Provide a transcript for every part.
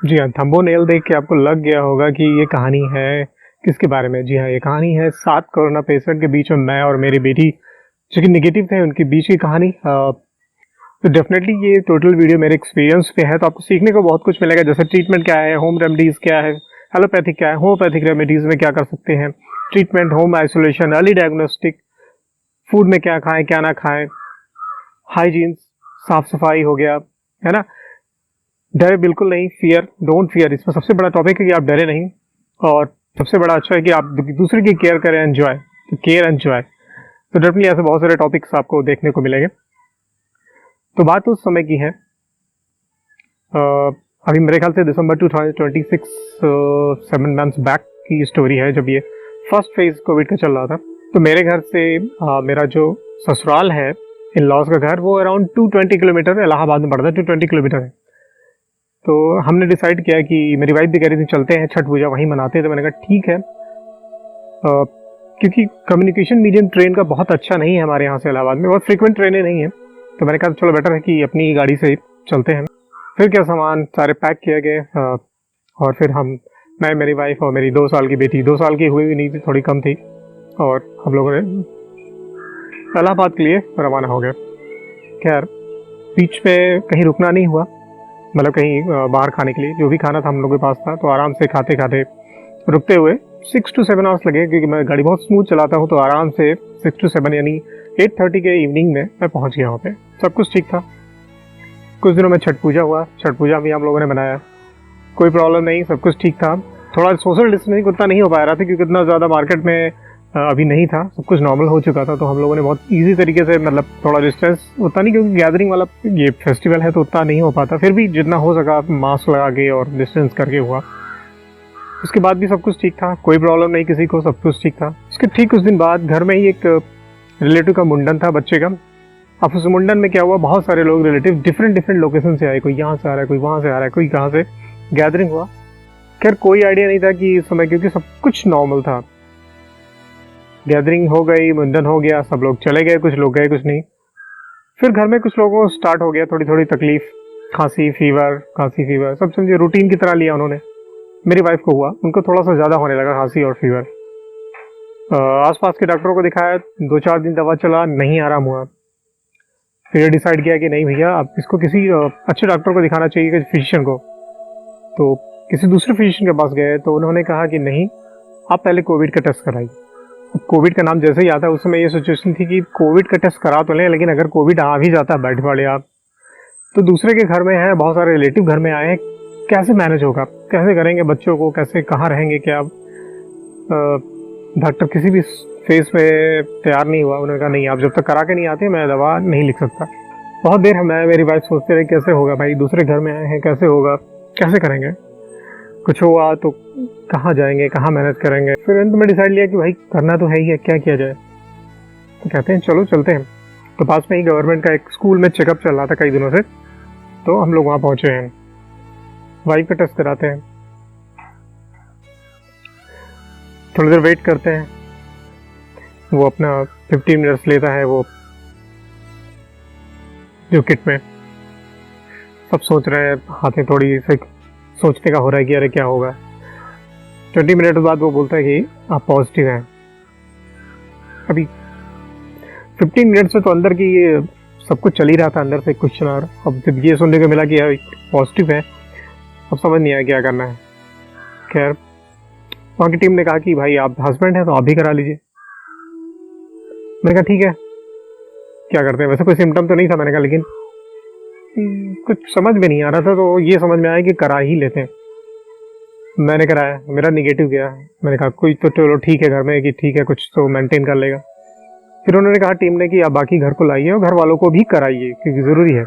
जी हाँ, थंबनेल देख के आपको लग गया होगा कि ये कहानी है किसके बारे में। जी हाँ, ये कहानी है 7 कोरोना पेशेंट के बीच में मैं और मेरी बेटी जो कि नेगेटिव थे उनके बीच की कहानी। तो डेफिनेटली ये टोटल वीडियो मेरे एक्सपीरियंस पे है, तो आपको सीखने को बहुत कुछ मिलेगा। जैसे ट्रीटमेंट क्या है, होम रेमेडीज क्या है, एलोपैथिक क्या है, होम्योपैथिक रेमेडीज में क्या कर सकते हैं, treatment, home isolation, early diagnostic, food में क्या खाएं क्या ना खाएं, हाइजीन, साफ सफाई हो गया, है ना। डरे बिल्कुल नहीं, फियर डोंट फियर, इसमें सबसे बड़ा टॉपिक है कि आप डरे नहीं। और सबसे बड़ा अच्छा है कि आप दूसरे की केयर करें, एंजॉय, तो केयर एंजॉय। तो डेफिनेटली ऐसे बहुत सारे टॉपिक्स आपको देखने को मिलेंगे। तो बात उस समय की है, अ, अभी मेरे ख्याल से दिसंबर 2026, 7 मंथ्स बैक की स्टोरी है, जब ये फर्स्ट फेज कोविड का चल रहा था। तो मेरे घर से मेरा जो ससुराल है, इन लॉज का घर, वो अराउंड 220 किलोमीटर इलाहाबाद में पड़ता है, 220 किलोमीटर है। तो हमने डिसाइड किया कि मेरी वाइफ भी कह रही थी चलते हैं छठ पूजा वहीं मनाते हैं, तो मैंने कहा ठीक है। क्योंकि कम्युनिकेशन मीडियम ट्रेन का बहुत अच्छा नहीं है हमारे यहाँ से इलाहाबाद में, बहुत फ्रीक्वेंट ट्रेनें नहीं है। तो मैंने कहा चलो बेटर है कि अपनी गाड़ी से ही चलते हैं। फिर क्या, सामान सारे पैक किए गए, और फिर मैं, मेरी वाइफ और मेरी 2 साल की बेटी, 2 साल की हुई भी नहीं थी, थोड़ी कम थी, और हम लोगों ने इलाहाबाद के लिए रवाना हो गए। खैर, बीच में कहीं रुकना नहीं हुआ, मतलब कहीं बाहर खाने के लिए, जो भी खाना था हम लोग के पास था, तो आराम से खाते खाते रुकते हुए 6 to 7 आवर्स लगे, क्योंकि मैं गाड़ी बहुत स्मूथ चलाता हूँ। तो आराम से 6 to 7 यानी 8:30 के इवनिंग में मैं पहुँच गया वहाँ पे। सब कुछ ठीक था। कुछ दिनों में छठ पूजा हुआ, छठ पूजा भी हम लोगों ने बनाया, कोई प्रॉब्लम नहीं, सब कुछ ठीक था। थोड़ा सोशल डिस्टेंसिंग उतना नहीं हो पा रहा था, क्योंकि इतना ज़्यादा मार्केट में अभी नहीं था, सब कुछ नॉर्मल हो चुका था। तो हम लोगों ने बहुत ईजी तरीके से, मतलब थोड़ा डिस्टेंस उतना नहीं, क्योंकि गैदरिंग वाला ये फेस्टिवल है तो उतना नहीं हो पाता, फिर भी जितना हो सका मास्क लगा के और डिस्टेंस करके हुआ। उसके बाद भी सब कुछ ठीक था, कोई प्रॉब्लम नहीं किसी को, सब कुछ ठीक था। उसके ठीक कुछ दिन बाद घर में ही एक रिलेटिव का मुंडन था बच्चे का। अब उस मुंडन में क्या हुआ, बहुत सारे लोग रिलेटिव डिफरेंट डिफरेंट लोकेशन से आए, कोई यहाँ से आ रहा है, कोई वहाँ से आ रहा है, कोई कहाँ से, गैदरिंग हुआ। खैर कोई आइडिया नहीं था कि इस समय, क्योंकि सब कुछ नॉर्मल था। गैदरिंग हो गई, मुंडन हो गया, सब लोग चले गए, कुछ लोग गए, कुछ नहीं। फिर घर में कुछ लोगों को स्टार्ट हो गया थोड़ी थोड़ी तकलीफ, खांसी फीवर, सब समझे रूटीन की तरह लिया उन्होंने। मेरी वाइफ को हुआ, उनको थोड़ा सा ज़्यादा होने लगा खांसी और फीवर। आसपास के डॉक्टरों को दिखाया, 2-4 दिन दवा चला, नहीं आराम हुआ। फिर डिसाइड किया कि नहीं भैया, अब इसको किसी अच्छे डॉक्टर को दिखाना चाहिए, किसी फिजिशियन को। तो किसी दूसरे फिजिशियन के पास गए, तो उन्होंने कहा कि नहीं, आप पहले कोविड का टेस्ट कराइए। कोविड का नाम जैसे ही आता है, उस समय ये सिचुएशन थी कि कोविड का टेस्ट करा तो लें, लेकिन अगर कोविड आ भी जाता है, बैठ पड़े आप, तो दूसरे के घर में है, बहुत सारे रिलेटिव घर में आए हैं, कैसे मैनेज होगा, कैसे करेंगे बच्चों को, कैसे कहाँ रहेंगे, क्या। डॉक्टर किसी भी फेज में तैयार नहीं हुआ। उन्होंने कहा नहीं, आप जब तक करा के नहीं आते मैं दवा नहीं लिख सकता। बहुत देर मैं, मेरी वाइफ सोचते रहे कैसे होगा भाई, दूसरे घर में आए हैं, कैसे होगा, कैसे करेंगे, कुछ हुआ तो कहाँ जाएंगे, कहाँ मैनेज करेंगे। फिर अंत में डिसाइड लिया कि भाई करना तो है ही है, क्या किया जाए। तो कहते हैं चलो चलते हैं। तो पास में ही गवर्नमेंट का एक स्कूल में चेकअप चल रहा था कई दिनों से, तो हम लोग वहाँ पहुँचे हैं, वाइफ का टेस्ट कराते हैं। थोड़ी देर वेट करते हैं, वो अपना 15 मिनट्स लेता है वो जो किट में। सब सोच रहे हैं, हाथें थोड़ी से सोचने का हो रहा है कि अरे क्या होगा। 20 मिनट बाद वो बोलता है कि आप पॉजिटिव हैं। अभी 15 मिनट से तो अंदर की ये सब कुछ चल ही रहा था, अंदर से क्वेश्चन। और अब जब ये सुनने को मिला कि यार पॉजिटिव है, अब समझ नहीं आया क्या करना है। खैर, वहाँ की टीम ने कहा कि भाई आप हस्बैंड हैं तो आप भी करा लीजिए। मैंने कहा ठीक है, क्या करते हैं। वैसे कोई सिम्टम तो नहीं था, मैंने कहा, लेकिन कुछ समझ में नहीं आ रहा था, तो ये समझ में आया कि करा ही लेते हैं। मैंने कराया, मेरा निगेटिव गया। मैंने कहा कोई तो चलो ठीक है घर में, कि ठीक है कुछ तो मेंटेन कर लेगा। फिर उन्होंने कहा टीम ने कि आप बाकी घर को लाइए और घर वालों को भी कराइए, क्योंकि ज़रूरी है।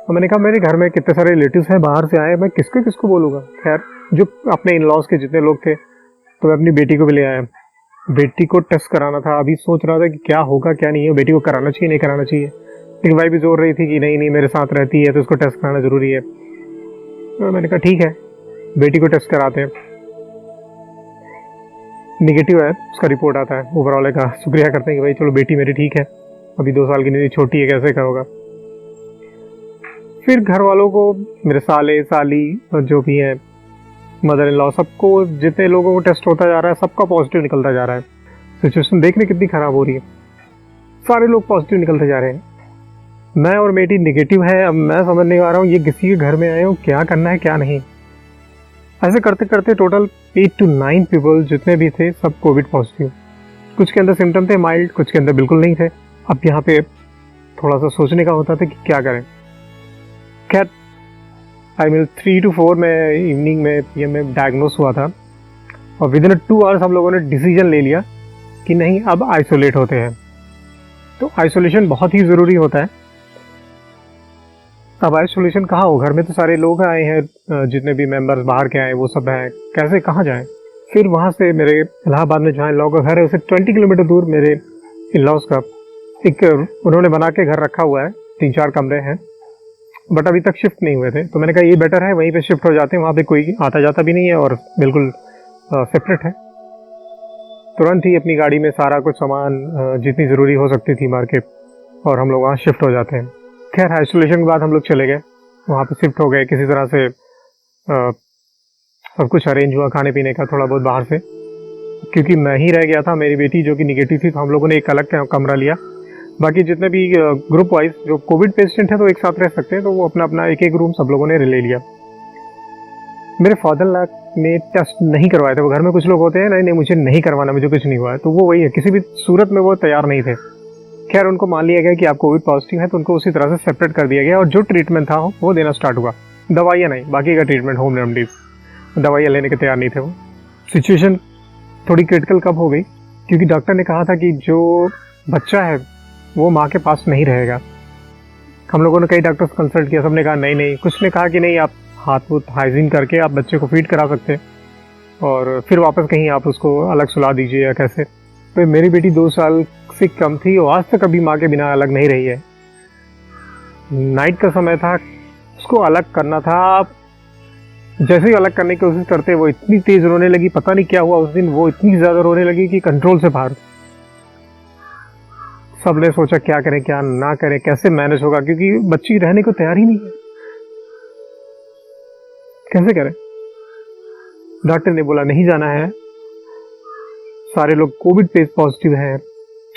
तो मैंने कहा मेरे घर में कितने सारे रिलेटिव्स हैं, बाहर से आए, मैं किसको किसको बोलूँगा। खैर, जो अपने इन लॉज के जितने लोग थे, तो मैं अपनी बेटी को भी ले आया। बेटी को टेस्ट कराना था। अभी सोच रहा था कि क्या होगा क्या नहीं है, बेटी को कराना चाहिए नहीं कराना चाहिए, लेकिन भाई भी जोर रही थी कि नहीं नहीं मेरे साथ रहती है तो उसको टेस्ट कराना ज़रूरी है। तो मैंने कहा ठीक है, बेटी को टेस्ट कराते हैं। निगेटिव है, उसका रिपोर्ट आता है। ओवरऑल का शुक्रिया करते हैं कि भाई चलो बेटी मेरी ठीक है, अभी 2 साल की नहीं, छोटी है, कैसे का होगा। फिर घर वालों को, मेरे साले साली और जो भी है, मदर इन लॉ, सबको, जितने लोगों को टेस्ट होता जा रहा है सबका पॉजिटिव निकलता जा रहा है। सिचुएशन देखने कितनी ख़राब हो रही है, सारे लोग पॉजिटिव निकलते जा रहे हैं, मैं और बेटी निगेटिव है। अब मैं समझ नहीं आ रहा हूँ ये किसी के घर में आए हो, क्या करना है क्या नहीं। ऐसे करते करते टोटल 8 to 9 पीपल जितने भी थे सब कोविड पॉजिटिव। कुछ के अंदर सिम्टम थे माइल्ड, कुछ के अंदर बिल्कुल नहीं थे। अब यहाँ पे थोड़ा सा सोचने का होता था कि क्या करें। खैर आई मीन 3 to 4 में इवनिंग में PM में डायग्नोस हुआ था और विदिन 2 आवर्स हम लोगों ने डिसीजन ले लिया कि नहीं अब आइसोलेट होते हैं। तो आइसोलेशन बहुत ही ज़रूरी होता है। अब आइसोलेशन कहाँ हो, घर में तो सारे लोग आए हैं, जितने भी मेंबर्स बाहर के आए वो सब हैं, कैसे कहाँ जाएं। फिर वहाँ से मेरे इलाहाबाद में जहाँ इन लॉ का घर है उससे 20 किलोमीटर दूर मेरे इन लॉज का एक उन्होंने बना के घर रखा हुआ है, 3-4 कमरे हैं, बट अभी तक शिफ्ट नहीं हुए थे। तो मैंने कहा ये बेटर है वहीं पे शिफ्ट हो जाते हैं, वहाँ पे कोई आता जाता भी नहीं है और बिल्कुल सेपरेट है। तुरंत ही अपनी गाड़ी में सारा कुछ सामान जितनी ज़रूरी हो सकती थी मार के और हम लोग वहाँ शिफ्ट हो जाते हैं। खैर आइसोलेशन के बाद हम लोग चले गए, वहाँ पे शिफ्ट हो गए। किसी तरह से सब कुछ अरेंज हुआ, खाने पीने का थोड़ा बहुत बाहर से, क्योंकि मैं ही रह गया था, मेरी बेटी जो कि निगेटिव थी, तो हम लोगों ने एक अलग कमरा लिया। बाकी जितने भी ग्रुप वाइज जो कोविड पेशेंट है तो एक साथ रह सकते हैं, तो वो अपना अपना एक एक रूम सब लोगों ने ले लिया। मेरे फादर ने टेस्ट नहीं करवाए थे। वो घर में कुछ लोग होते हैं नहीं मुझे नहीं करवाना, मुझे कुछ नहीं हुआ है, तो वो वही है, किसी भी सूरत में वो तैयार नहीं थे। खैर उनको मान लिया गया कि आप कोविड पॉजिटिव है, तो उनको उसी तरह से सेपरेट कर दिया गया और जो ट्रीटमेंट था वो देना स्टार्ट हुआ। दवाइयाँ नहीं, बाकी का ट्रीटमेंट, होम रेमडीज, दवाइयाँ लेने के तैयार नहीं थे वो। सिचुएशन थोड़ी क्रिटिकल कब हो गई, क्योंकि डॉक्टर ने कहा था कि जो बच्चा है वो माँ के पास नहीं रहेगा। हम लोगों ने कई डॉक्टर्स कंसल्ट किया, सबने कहा नहीं। कुछ ने कहा कि नहीं आप हाथ हाइजीन करके आप बच्चे को फीड करा सकते हैं और फिर वापस कहीं आप उसको अलग सुला दीजिए या कैसे। तो मेरी बेटी 2 साल से कम थी और आज तक कभी माँ के बिना अलग नहीं रही है। नाइट का समय था, उसको अलग करना था। जैसे ही अलग करने की कोशिश करते वो इतनी तेज रोने लगी, पता नहीं क्या हुआ उस दिन, वो इतनी ज़्यादा रोने लगी कि कंट्रोल से बाहर। सबने सोचा क्या करें क्या ना करें, कैसे मैनेज होगा, क्योंकि बच्ची रहने को तैयार ही नहीं है, कैसे करें। डॉक्टर ने बोला नहीं जाना है, सारे लोग कोविड पॉजिटिव हैं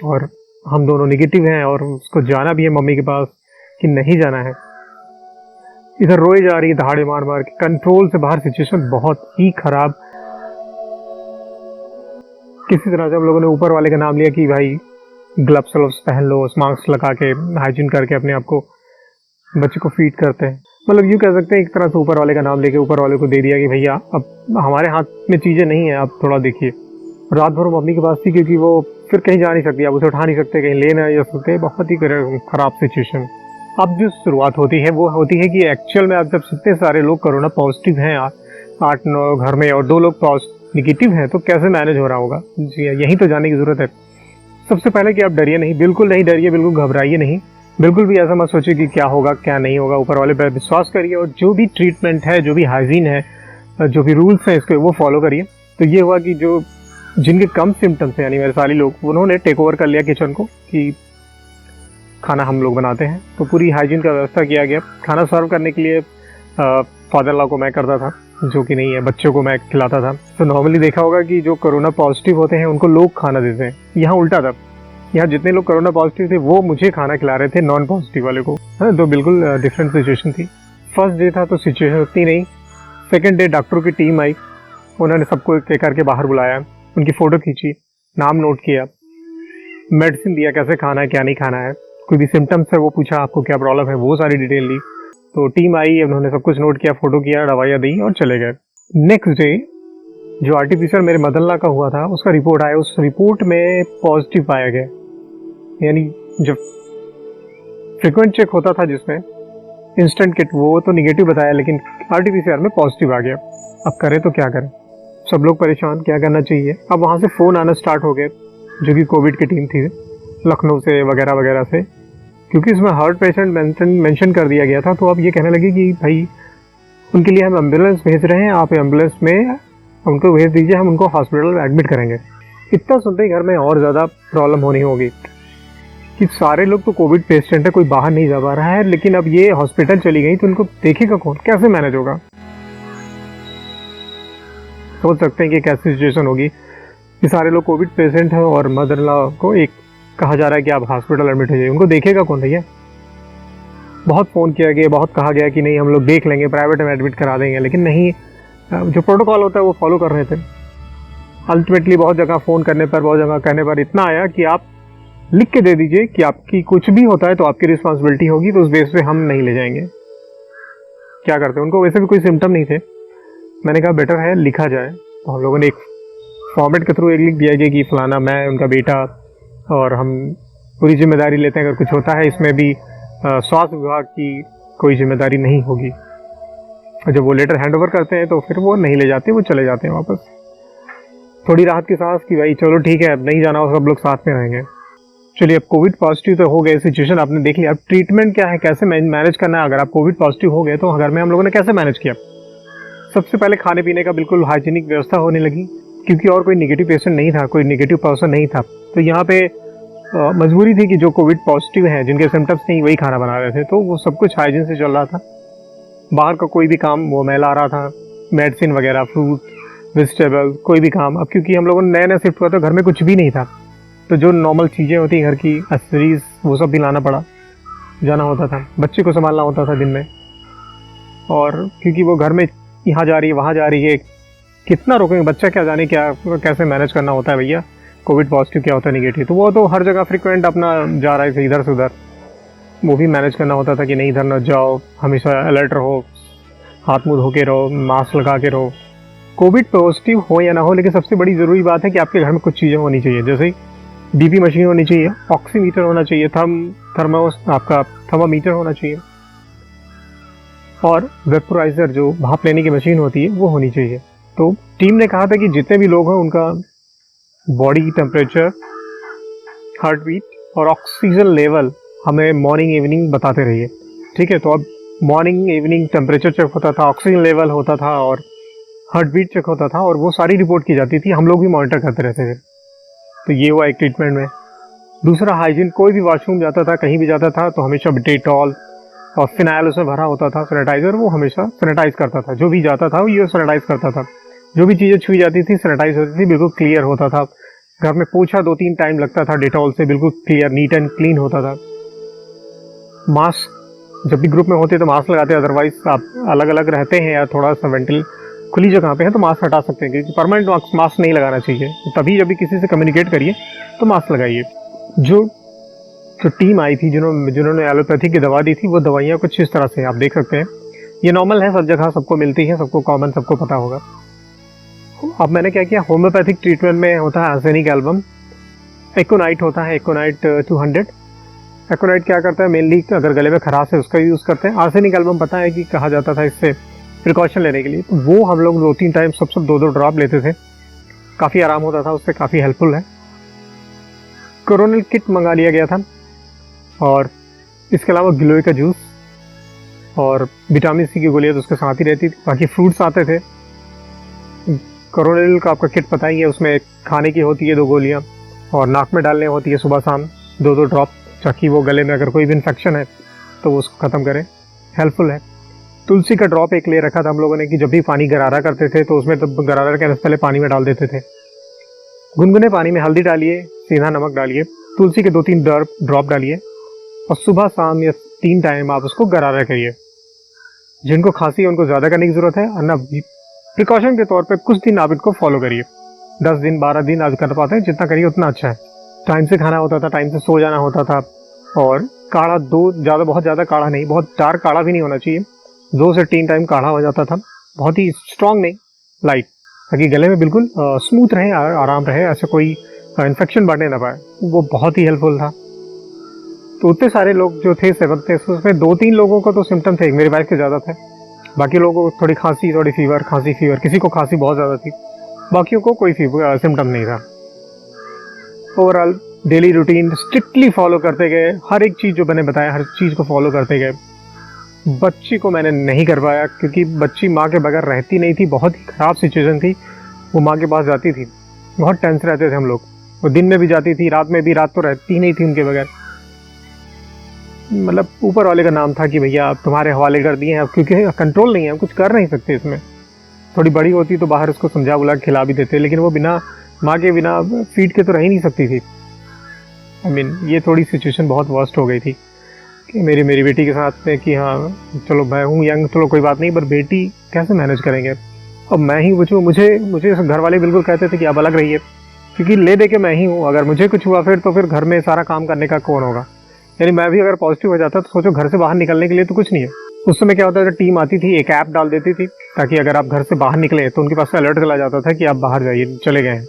और हम दोनों नेगेटिव हैं और उसको जाना भी है मम्मी के पास कि नहीं जाना है। इधर रोए जा रही है दहाड़े मार मार के, कंट्रोल से बाहर, सिचुएशन बहुत ही खराब। किसी तरह से हम लोगों ने ऊपर वाले का नाम लिया कि भाई ग्लव्स पहन लो, मास्क लगा के हाइजीन करके अपने आप को बच्चे को फीड करते हैं। मतलब यूँ कह सकते हैं एक तरह से ऊपर वाले का नाम लेके ऊपर वाले को दे दिया कि भैया अब हमारे हाथ में चीज़ें नहीं है, आप थोड़ा देखिए। रात भर मम्मी के पास थी क्योंकि वो फिर कहीं जा नहीं सकती, आप उसे उठा नहीं सकते, कहीं ले नहीं जा सकते, बहुत ही खराब सिचुएशन। अब जो शुरुआत होती है वो होती है कि एक्चुअल में आप जब इतने सारे लोग कोरोना पॉजिटिव हैं 8-9 घर में और 2 लोग निगेटिव हैं, तो कैसे मैनेज हो रहा होगा। जी यही तो जानने की ज़रूरत है। सबसे पहले कि आप डरिए नहीं, बिल्कुल नहीं डरिए, बिल्कुल घबराइए नहीं, बिल्कुल भी ऐसा मत सोचिए कि क्या होगा क्या नहीं होगा। ऊपर वाले पर विश्वास करिए और जो भी ट्रीटमेंट है, जो भी हाइजीन है, जो भी रूल्स हैं इसके वो फॉलो करिए। तो ये हुआ कि जो जिनके कम सिम्टम्स हैं, यानी मेरे सारे लोग, उन्होंने टेक ओवर कर लिया किचन को कि खाना हम लोग बनाते हैं। तो पूरी हाइजीन का व्यवस्था किया गया। खाना सर्व करने के लिए फादर लॉ को मैं करता था, जो कि नहीं है, बच्चों को मैं खिलाता था। तो नॉर्मली देखा होगा कि जो कोरोना पॉजिटिव होते हैं उनको लोग खाना देते हैं, यहाँ उल्टा था। यहाँ जितने लोग कोरोना पॉजिटिव थे वो मुझे खाना खिला रहे थे नॉन पॉजिटिव वाले को। हाँ, तो बिल्कुल डिफरेंट सिचुएशन थी। फर्स्ट डे था तो सिचुएशन उतनी नहीं। सेकेंड डे डॉक्टरों की टीम आई, उन्होंने सबको एक करके बाहर बुलाया, उनकी फ़ोटो खींची, नाम नोट किया, मेडिसिन दिया कैसे खाना है क्या नहीं खाना है, कोई भी सिम्टम्स है वो पूछा आपको क्या प्रॉब्लम है, वो सारी डिटेल ली। तो टीम आई, उन्होंने सब कुछ नोट किया, फ़ोटो किया, दवाइयाँ दी और चले गए। नेक्स्ट डे जो आरटीपीसीआर मेरे मदनला का हुआ था उसका रिपोर्ट आया, उस रिपोर्ट में पॉजिटिव पाया गया। यानी जब फ्रिक्वेंट चेक होता था जिसमें इंस्टेंट किट, वो तो निगेटिव बताया, लेकिन आरटीपीसीआर में पॉजिटिव आ गया। अब करें तो क्या करें, सब लोग परेशान, क्या करना चाहिए। अब वहाँ से फ़ोन आना स्टार्ट हो गए, जो कि कोविड की टीम थी लखनऊ से वगैरह वगैरह से, क्योंकि इसमें हार्ट पेशेंट मेंशन कर दिया गया था। तो अब ये कहने लगे कि भाई उनके लिए हम एम्बुलेंस भेज रहे हैं, आप एम्बुलेंस में उनको भेज दीजिए, हम उनको हॉस्पिटल में एडमिट करेंगे। इतना सुनते ही घर में और ज़्यादा प्रॉब्लम होनी होगी। कि सारे लोग तो कोविड पेशेंट है, कोई बाहर नहीं जा पा रहा है, लेकिन अब ये हॉस्पिटल चली गई तो इनको देखेगा कौन, कैसे मैनेज होगा। सोच सकते हैं कि कैसी सिचुएशन होगी कि सारे लोग कोविड पेशेंट हैं और मदर इन लॉ को एक कहा जा रहा है कि आप हॉस्पिटल एडमिट हो जाइए, उनको देखेगा कौन भैया। बहुत फ़ोन किया गया, बहुत कहा गया कि नहीं हम लोग देख लेंगे, प्राइवेट में एडमिट करा देंगे, लेकिन नहीं, जो प्रोटोकॉल होता है वो फॉलो कर रहे थे। अल्टीमेटली बहुत जगह फ़ोन करने पर, बहुत जगह कहने पर इतना आया कि आप लिख के दे दीजिए कि आपकी कुछ भी होता है तो आपकी रिस्पॉन्सिबिलिटी होगी, तो उस बेस पे हम नहीं ले जाएंगे। क्या करते हैं, उनको वैसे भी कोई सिम्टम नहीं थे। मैंने कहा बेटर है लिखा जाए, तो हम लोगों ने एक फॉर्मेट के थ्रू एक लिख दिया गया कि फलाना मैं उनका बेटा, और हम पूरी जिम्मेदारी लेते हैं, अगर कुछ होता है इसमें भी स्वास्थ्य विभाग की कोई जिम्मेदारी नहीं होगी। जब वो लेटर हैंड ओवर करते हैं तो फिर वो नहीं ले जाते, वो चले जाते हैं वापस। थोड़ी राहत की सांस कि भाई चलो ठीक है, अब नहीं जाना हो, सब लोग साथ में रहेंगे। चलिए, अब कोविड पॉजिटिव तो हो गए, सिचुएशन आपने देख लिया, अब ट्रीटमेंट क्या है, कैसे मैनेज करना है। अगर आप कोविड पॉजिटिव हो गए तो घर में हम लोगों ने कैसे मैनेज किया। सबसे पहले खाने पीने का बिल्कुल हाइजीनिक व्यवस्था होने लगी, क्योंकि और कोई नेगेटिव पेशेंट नहीं था, कोई नेगेटिव पर्सन नहीं था। तो यहाँ पे मजबूरी थी कि जो कोविड पॉजिटिव हैं, जिनके सिम्टम्स नहीं, वही खाना बना रहे थे, तो वो सब कुछ हाइजीन से चल रहा था। बाहर का कोई भी काम वो मैं ला रहा था, मेडिसिन वगैरह, फ्रूट, वेजिटेबल, कोई भी काम। अब क्योंकि हम लोगों ने नया नया शिफ्ट हुआ था, घर में कुछ भी नहीं था, तो जो नॉर्मल चीज़ें होती हैं घर की, एक्सेसरीज, वो सब भी लाना पड़ा, जाना होता था, बच्चे को संभालना होता था दिन में। और क्योंकि वो घर में यहाँ जा रही है, वहाँ जा रही है, कितना रोकेंगे, बच्चा क्या जाने क्या कैसे मैनेज करना होता है भैया, कोविड पॉजिटिव क्या होता है, नेगेटिव। तो वो तो हर जगह फ्रिक्वेंट अपना जा रहे थे इधर से उधर, वो भी मैनेज करना होता था कि नहीं इधर न जाओ, हमेशा अलर्ट रहो, हाथ मुँह धो के रहो, मास्क लगा के रहो। कोविड पॉजिटिव हो या ना हो, लेकिन सबसे बड़ी ज़रूरी बात है कि आपके घर में कुछ चीज़ें होनी चाहिए, जैसे बीपी मशीन होनी चाहिए, ऑक्सीमीटर होना चाहिए, आपका थर्मामीटर होना चाहिए, और वेपोराइजर जो भाप लेने की मशीन होती है वो होनी चाहिए। तो टीम ने कहा था कि जितने भी लोग हैं उनका बॉडी टेम्परेचर, हार्ट बीट और ऑक्सीजन लेवल हमें मॉर्निंग इवनिंग बताते रहिए, ठीक है। तो अब मॉर्निंग इवनिंग टेम्परेचर चेक होता था, ऑक्सीजन लेवल होता था और हार्ट बीट चेक होता था, और वो सारी रिपोर्ट की जाती थी, हम लोग भी मॉनिटर करते रहते थे। तो ये हुआ एक ट्रीटमेंट में। दूसरा, हाइजीन, कोई भी वॉशरूम जाता था, कहीं भी जाता था तो हमेशा डेटॉल और फिनाइल उसमें भरा होता था, सैनिटाइजर, वो हमेशा सैनिटाइज करता था, जो भी जाता था वो ये सैनिटाइज करता था, जो भी चीज़ें छुई जाती थी सैनिटाइज होती थी, बिल्कुल क्लियर होता था। घर में पोछा 2-3 टाइम लगता था डेटॉल से, बिल्कुल क्लियर, नीट एंड क्लीन होता था। मास्क, जब भी ग्रुप में होते तो मास्क लगाते, अदरवाइज आप अलग अलग रहते हैं या थोड़ा सा वेंटिल खुली जगह पे है तो मास्क हटा सकते हैं, क्योंकि परमानेंट मास्क नहीं लगाना चाहिए। तभी जब भी किसी से कम्युनिकेट करिए तो मास्क लगाइए। जो टीम आई थी, जिन्होंने एलोपैथी की दवा दी थी, वो दवाइयाँ कुछ इस तरह से आप देख सकते हैं। ये नॉर्मल है, सब जगह सबको मिलती है, सबको कॉमन, सबको पता होगा। अब मैंने क्या किया, होम्योपैथिक ट्रीटमेंट में होता है आर्सेनिक एल्बम, एकोनाइट होता है, एकोनाइट 200। एकोनाइट क्या करता है, मेनली अगर गले में खराश है उसका यूज़ करते हैं। आर्सेनिक एल्बम पता है कि कहा जाता था इससे प्रिकॉशन लेने के लिए, तो वो हम लोग 2-3 टाइम सब 2-2 ड्रॉप लेते थे, काफ़ी आराम होता था उससे, काफ़ी हेल्पफुल है। कोरोनल किट मंगा लिया गया था, और इसके अलावा गिलोय का जूस और विटामिन सी की गोलियाँ तो उसके साथ ही रहती थी। बाकी फ्रूट्स आते थे। कोरोनिल का आपका किट पता ही है, उसमें खाने की होती है 2 गोलियाँ, और नाक में डालने होती है सुबह शाम 2-2 ड्रॉप, ताकि वो गले में अगर कोई भी इन्फेक्शन है तो वो उसको ख़त्म करे, हेल्पफुल है। तुलसी का ड्रॉप एक ले रखा था हम लोगों ने कि जब भी पानी गरारा करते थे तो उसमें, तब गरारा करने से पहले पानी में डाल देते थे। गुनगुने पानी में हल्दी डालिए, सीधा नमक डालिए, तुलसी के 2-3 ड्रॉप डालिए, और सुबह शाम या 3 टाइम आप उसको गरारा करिए। जिनको खांसी है उनको ज़्यादा करने की ज़रूरत है, और ना प्रिकॉशन के तौर पे कुछ दिन आप इनको फॉलो करिए, 10 दिन 12 दिन आज कर पाते हैं, जितना करिए उतना अच्छा है। टाइम से खाना होता था, टाइम से सो जाना होता था, और काढ़ा बहुत ज़्यादा काढ़ा नहीं, बहुत डार्क काढ़ा भी नहीं होना चाहिए, 2 से 3 टाइम काढ़ा हो जाता था, बहुत ही स्ट्रॉन्ग नहीं, लाइट, ताकि गले में बिल्कुल स्मूथ रहे, आराम रहे, ऐसे कोई इन्फेक्शन बढ़ने ना पाए। वो बहुत ही हेल्पफुल था। तो उतने सारे लोग जो थे 7 थे, उसमें 2-3 लोगों को तो सिम्टम थे, मेरी वाइफ के ज़्यादा थे, बाकी लोगों को थोड़ी खांसी, थोड़ी फीवर, किसी को खांसी बहुत ज़्यादा थी, बाकियों को कोई सिम्टम नहीं था। Overall daily routine strictly follow करते गए, हर एक चीज़ जो मैंने बताया हर चीज़ को फॉलो करते गए। बच्ची को मैंने नहीं कर पाया, क्योंकि बच्ची माँ के बगैर रहती नहीं थी, बहुत ही ख़राब सिचुएशन थी। वो माँ के पास जाती थी, बहुत टेंस रहते थे हम लोग, वो दिन में भी जाती थी, रात में भी, रात तो रहती नहीं थी उनके बगैर। मतलब ऊपर वाले का नाम था कि भैया आप तुम्हारे हवाले कर दिए हैं, अब क्योंकि कंट्रोल नहीं है, हम कुछ कर नहीं सकते इसमें। थोड़ी बड़ी होती तो बाहर उसको समझा बुला के खिला भी देते, लेकिन वो बिना माँ के बिना फीड के तो रह ही नहीं सकती थी। ये थोड़ी सिचुएशन बहुत वर्स्ट हो गई थी कि मेरी बेटी के साथ में कि हाँ चलो मैं हूँ यंग, चलो कोई बात नहीं, पर बेटी कैसे मैनेज करेंगे। अब मैं ही पूछूँ, मुझे घर वाले बिल्कुल कहते थे कि आप अलग रहिए, क्योंकि ले दे के मैं ही हूँ, अगर मुझे कुछ हुआ फिर घर में सारा काम करने का कौन होगा। यानी मैं भी अगर पॉजिटिव हो जाता तो सोचो घर से बाहर निकलने के लिए तो कुछ नहीं है। उस समय क्या होता था, टीम आती थी, एक ऐप डाल देती थी ताकि अगर आप घर से बाहर निकले तो उनके पास से अलर्ट चला जाता था कि आप बाहर जाइए, चले गए हैं,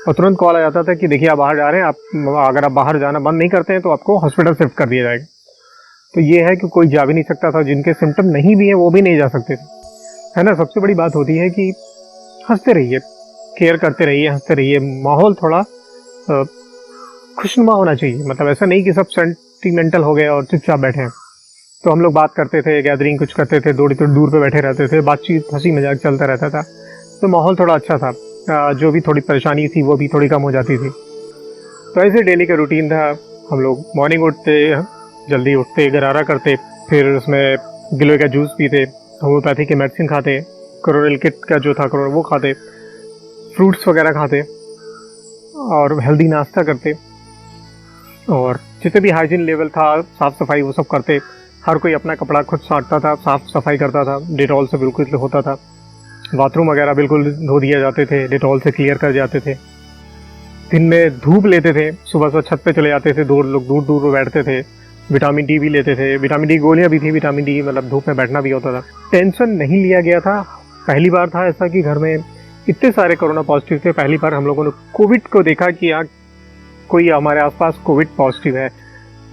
और तुरंत कॉल आ जाता था कि देखिए आप बाहर जा रहे हैं, आप अगर आप बाहर जाना बंद नहीं करते हैं तो आपको हॉस्पिटल शिफ्ट कर दिया जाएगा। तो ये है कि कोई जा भी नहीं सकता था, जिनके सिम्टम नहीं भी हैं वो भी नहीं जा सकते थे, है ना। सबसे बड़ी बात होती है कि हंसते रहिए, केयर करते रहिए, हंसते रहिए, माहौल थोड़ा खुशनुमा होना चाहिए। मतलब ऐसा नहीं कि सब सेंटिमेंटल हो गए और चुपचाप बैठे हैं। तो हम लोग बात करते थे, गैदरिंग कुछ करते थे, थोड़ी दूर पे बैठे रहते थे, बातचीत हंसी मजाक चलता रहता था, तो माहौल थोड़ा अच्छा था। जो भी थोड़ी परेशानी थी वो भी थोड़ी कम हो जाती थी। तो ऐसे डेली का रूटीन था। हम लोग मॉर्निंग उठते, जल्दी उठते, गरारा करते, फिर उसमें गिलोय का जूस पीते, होम्योपैथी के मेडिसिन खाते, कोरोनिल किट का जो था कोरोना वो खाते, फ्रूट्स वगैरह खाते और हेल्दी नाश्ता करते, और जितने भी हाइजीन लेवल था, साफ़ सफाई वो सब करते। हर कोई अपना कपड़ा खुद साटता था, साफ़ सफाई करता था, डेटॉल से बिल्कुल होता था। बाथरूम वगैरह बिल्कुल धो दिए जाते थे, डेटॉल से क्लियर कर जाते थे। दिन में धूप लेते थे, सुबह छत पे चले जाते थे, लोग दूर दूर बैठते थे। विटामिन डी भी लेते थे, विटामिन डी गोलियां भी थी, विटामिन डी मतलब धूप में बैठना भी होता था। टेंशन नहीं लिया गया था। पहली बार था ऐसा कि घर में इतने सारे कोरोना पॉजिटिव थे। पहली बार हम लोगों ने कोविड को देखा कि यहाँ कोई हमारे आसपास कोविड पॉजिटिव है,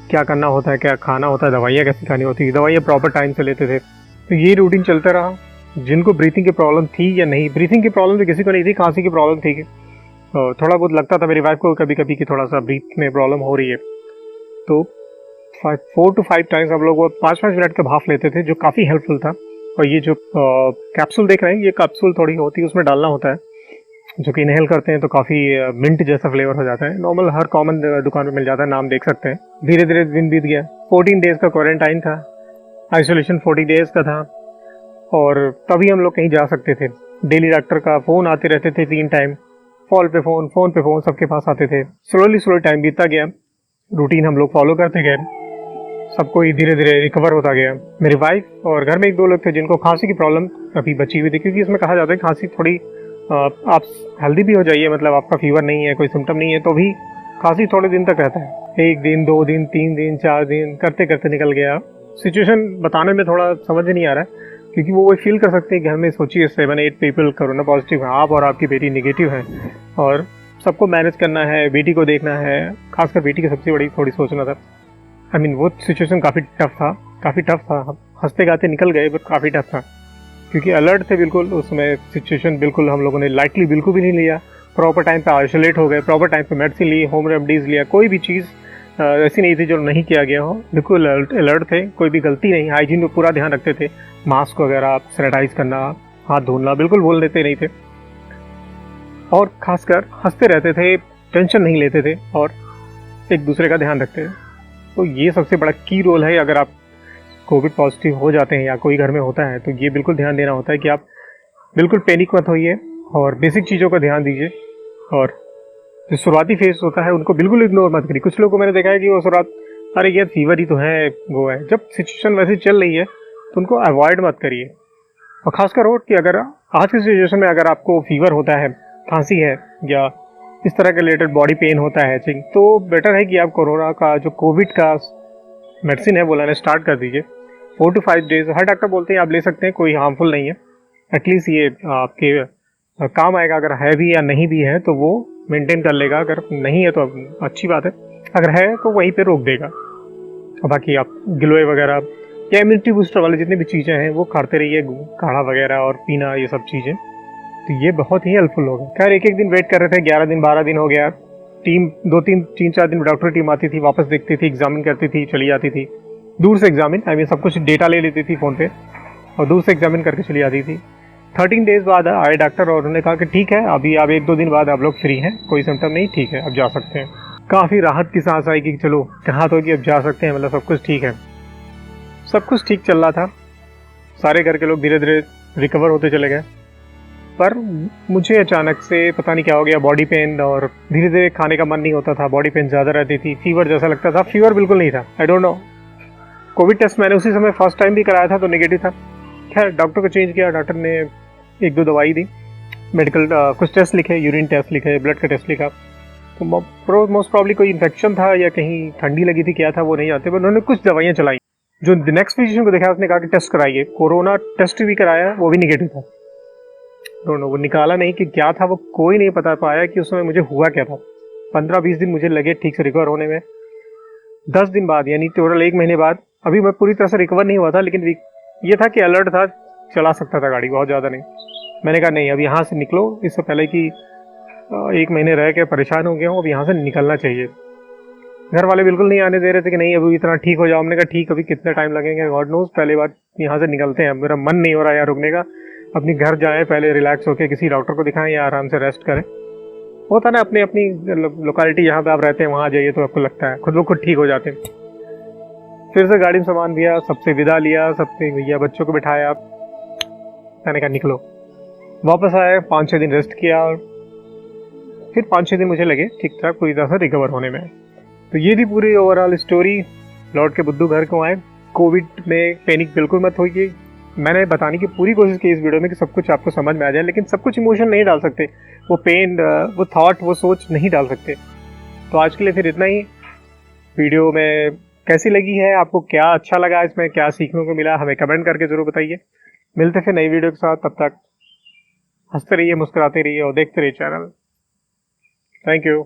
क्या करना होता है, क्या खाना होता है, दवाइयाँ कैसी खानी होती है, दवाइयाँ प्रॉपर टाइम से लेते थे। तो ये रूटीन चलता रहा। जिनको ब्रीथिंग की प्रॉब्लम थी या नहीं, ब्रीथिंग की प्रॉब्लम तो किसी को नहीं थी, खांसी की प्रॉब्लम थी, थोड़ा बहुत लगता था मेरी वाइफ को कभी कभी कि थोड़ा सा ब्रीथ में प्रॉब्लम हो रही है, तो 4 to 5 टाइम्स हम लोग वो 5-5 मिनट का भाप लेते थे, जो काफ़ी हेल्पफुल था। और ये जो कैप्सूल देख रहे हैं, ये कैप्सूल थोड़ी होती है, उसमें डालना होता है, जो कि इनहेल करते हैं तो काफ़ी मिंट जैसा फ्लेवर हो जाता है। नॉर्मल हर कॉमन दुकान पे मिल जाता है, नाम देख सकते हैं। धीरे धीरे दिन बीत गया। 14 डेज का क्वारंटाइन था, आइसोलेशन 40 डेज का था, और तभी हम लोग कहीं जा सकते थे। डेली डॉक्टर का फ़ोन आते रहते थे 3 टाइम, फोन पे फ़ोन सबके पास आते थे। स्लोली टाइम बीतता गया, रूटीन हम लोग फॉलो करते गए, सबको ही धीरे धीरे रिकवर होता गया। मेरी वाइफ और घर में 1-2 लोग थे जिनको खांसी की प्रॉब्लम अभी बची हुई थी, क्योंकि इसमें कहा जाता है खांसी थोड़ी आप हेल्दी भी हो जाइए, मतलब आपका फीवर नहीं है, कोई सिम्टम नहीं है, तो भी खांसी थोड़े दिन तक रहता है। 1 दिन, 2 दिन, 3 दिन, 4 दिन करते करते निकल गया। सिचुएशन बताने में थोड़ा समझ नहीं आ रहा है, क्योंकि वो फील कर सकते हैं। घर में सोचिए 7-8 पीपल कोरोना पॉजिटिव हैं, आप और आपकी बेटी नेगेटिव हैं, और सबको मैनेज करना है, बेटी को देखना है, खासकर बेटी की सबसे बड़ी थोड़ी सोचना था। वो सिचुएशन काफ़ी टफ था। हंसते गाते निकल गए, बट काफ़ी टफ था, क्योंकि अलर्ट थे बिल्कुल। उसमें सिचुएशन बिल्कुल हम लोगों ने लाइटली बिल्कुल भी नहीं लिया। प्रॉपर टाइम पे आइसोलेट हो गए, प्रॉपर टाइम पे मेडिसिन ली, होम रेमेडीज़ लिया, कोई भी चीज़ ऐसी नहीं थी जो नहीं किया गया हो। बिल्कुल अलर्ट थे, कोई भी गलती नहीं, हाइजीन में पूरा ध्यान रखते थे। मास्क वगैरह, सैनिटाइज करना, हाथ धोना बिल्कुल भूल देते नहीं थे, और खासकर हंसते रहते थे, टेंशन नहीं लेते थे, और एक दूसरे का ध्यान रखते थे। तो ये सबसे बड़ा की रोल है। अगर आप कोविड पॉजिटिव हो जाते हैं या कोई घर में होता है, तो ये बिल्कुल ध्यान देना होता है कि आप बिल्कुल पैनिक मत होइए, और बेसिक चीज़ों का ध्यान दीजिए, और जो शुरुआती फेज होता है उनको बिल्कुल इग्नोर मत करिए। कुछ लोगों को मैंने देखा है कि वो अरे यार फीवर ही तो है, वो है। जब सिचुएशन वैसे चल रही है तो उनको अवॉइड मत करिए। और खासकर हो कि अगर आज की सिचुएशन में अगर आपको फीवर होता है, खांसी है, या इस तरह के रिलेटेड बॉडी पेन होता है, तो बेटर है कि आप कोरोना का जो कोविड का मेडिसिन है वो लेना स्टार्ट कर दीजिए। 4 to 5 डेज हर डॉक्टर बोलते हैं आप ले सकते हैं, कोई हार्मफुल नहीं है। एटलीस्ट ये आपके काम आएगा। अगर है भी या नहीं भी है तो वो मेंटेन कर लेगा, अगर नहीं है तो अच्छी बात है, अगर है तो वहीं पे रोक देगा। और बाकी आप गिलोय वगैरह या इम्यूनिटी बूस्टर वाले जितनी भी चीज़ें हैं वो खाते रहिए, काढ़ा वगैरह और पीना, ये सब चीज़ें, तो ये बहुत ही हेल्पफुल होगा। खैर एक दिन वेट कर रहे थे, 11 दिन 12 दिन हो गया। टीम 2-3-4 दिन डॉक्टर टीम आती थी, वापस देखती थी, एग्जामिन करती थी, चली जाती थी। दूर से एग्जामिन, सब कुछ डेटा ले लेती थी फ़ोन पे, और दूर से एग्जामिन करके चली जाती थी। 13 डेज बाद आए डॉक्टर और उन्होंने कहा कि ठीक है, अभी आप 1-2 दिन बाद आप लोग फ्री हैं, कोई सिम्टम नहीं, ठीक है, अब जा सकते हैं। काफ़ी राहत की सांस आई कि चलो कहा तो कि अब जा सकते हैं, मतलब सब कुछ ठीक है। सब कुछ ठीक चल रहा था, सारे घर के लोग धीरे धीरे रिकवर होते चले गए, पर मुझे अचानक से पता नहीं क्या हो गया, बॉडी पेन और धीरे धीरे खाने का मन नहीं होता था, बॉडी पेन ज़्यादा रहती थी, फीवर जैसा लगता था। फीवर बिल्कुल नहीं था, I don't know. COVID test मैंने उसी समय फर्स्ट टाइम भी कराया था तो नेगेटिव था। खैर डॉक्टर को चेंज किया, डॉक्टर ने एक दो दवाई दी, मेडिकल कुछ टेस्ट लिखे, यूरिन टेस्ट लिखे, ब्लड का टेस्ट लिखा। तो मोस्ट प्रॉब्ली कोई इन्फेक्शन था या कहीं ठंडी लगी थी, क्या था वो नहीं जानते, पर उन्होंने कुछ दवाइयाँ चलाई। जो नेक्स्ट फिजिशियन को देखा उसने कहा कि टेस्ट कराइए, कोरोना टेस्ट भी कराया, वो भी निगेटिव था। दोनों वो निकाला नहीं कि क्या था, वो कोई नहीं पता पाया कि उस समय मुझे हुआ क्या था। 15-20 दिन मुझे लगे ठीक से रिकवर होने में। 10 दिन बाद यानी टोटल 1 महीने बाद, अभी मैं पूरी तरह से रिकवर नहीं हुआ था, लेकिन ये था कि अलर्ट था, चला सकता था गाड़ी, बहुत ज़्यादा नहीं। मैंने कहा नहीं, अब यहाँ से निकलो, इससे पहले कि 1 महीने रह के परेशान हो गया हूँ, अब यहाँ से निकलना चाहिए। घर वाले बिल्कुल नहीं आने दे रहे थे कि नहीं अभी इतना ठीक हो जाओ। हमने कहा ठीक, अभी कितना टाइम लगेंगे गॉड नोज, पहले बात यहाँ से निकलते हैं। मेरा मन नहीं हो रहा है यहाँ रुकने का, अपनी घर जाएं, पहले रिलैक्स होकर किसी डॉक्टर को दिखाएं या आराम से रेस्ट करें। होता ना अपनी अपनी लोकेलिटी जहाँ पे आप रहते हैं वहाँ जाइए तो आपको लगता है खुद ब खुद ठीक हो जाते हैं। फिर से गाड़ी में सामान दिया, सबसे विदा लिया, सबसे भैया बच्चों को बिठाया, मैंने कहा निकलो। वापस आए, 5-6 दिन रेस्ट किया और फिर 5-6 दिन मुझे लगे ठीक ठाक पूरी तरह से रिकवर होने में। तो ये थी पूरी ओवरऑल स्टोरी। लौट के बुद्धू घर को आए। कोविड में पैनिक बिल्कुल मत होइए। मैंने बताने की पूरी कोशिश की इस वीडियो में कि सब कुछ आपको समझ में आ जाए, लेकिन सब कुछ इमोशन नहीं डाल सकते, वो पेन, वो थॉट, वो सोच नहीं डाल सकते। तो आज के लिए फिर इतना ही। वीडियो में कैसी लगी है, आपको क्या अच्छा लगा, इसमें क्या सीखने को मिला, हमें कमेंट करके ज़रूर बताइए। मिलते फिर नई वीडियो के साथ, तब तक हंसते रहिए, मुस्कुराते रहिए और देखते रहिए चैनल। Thank you.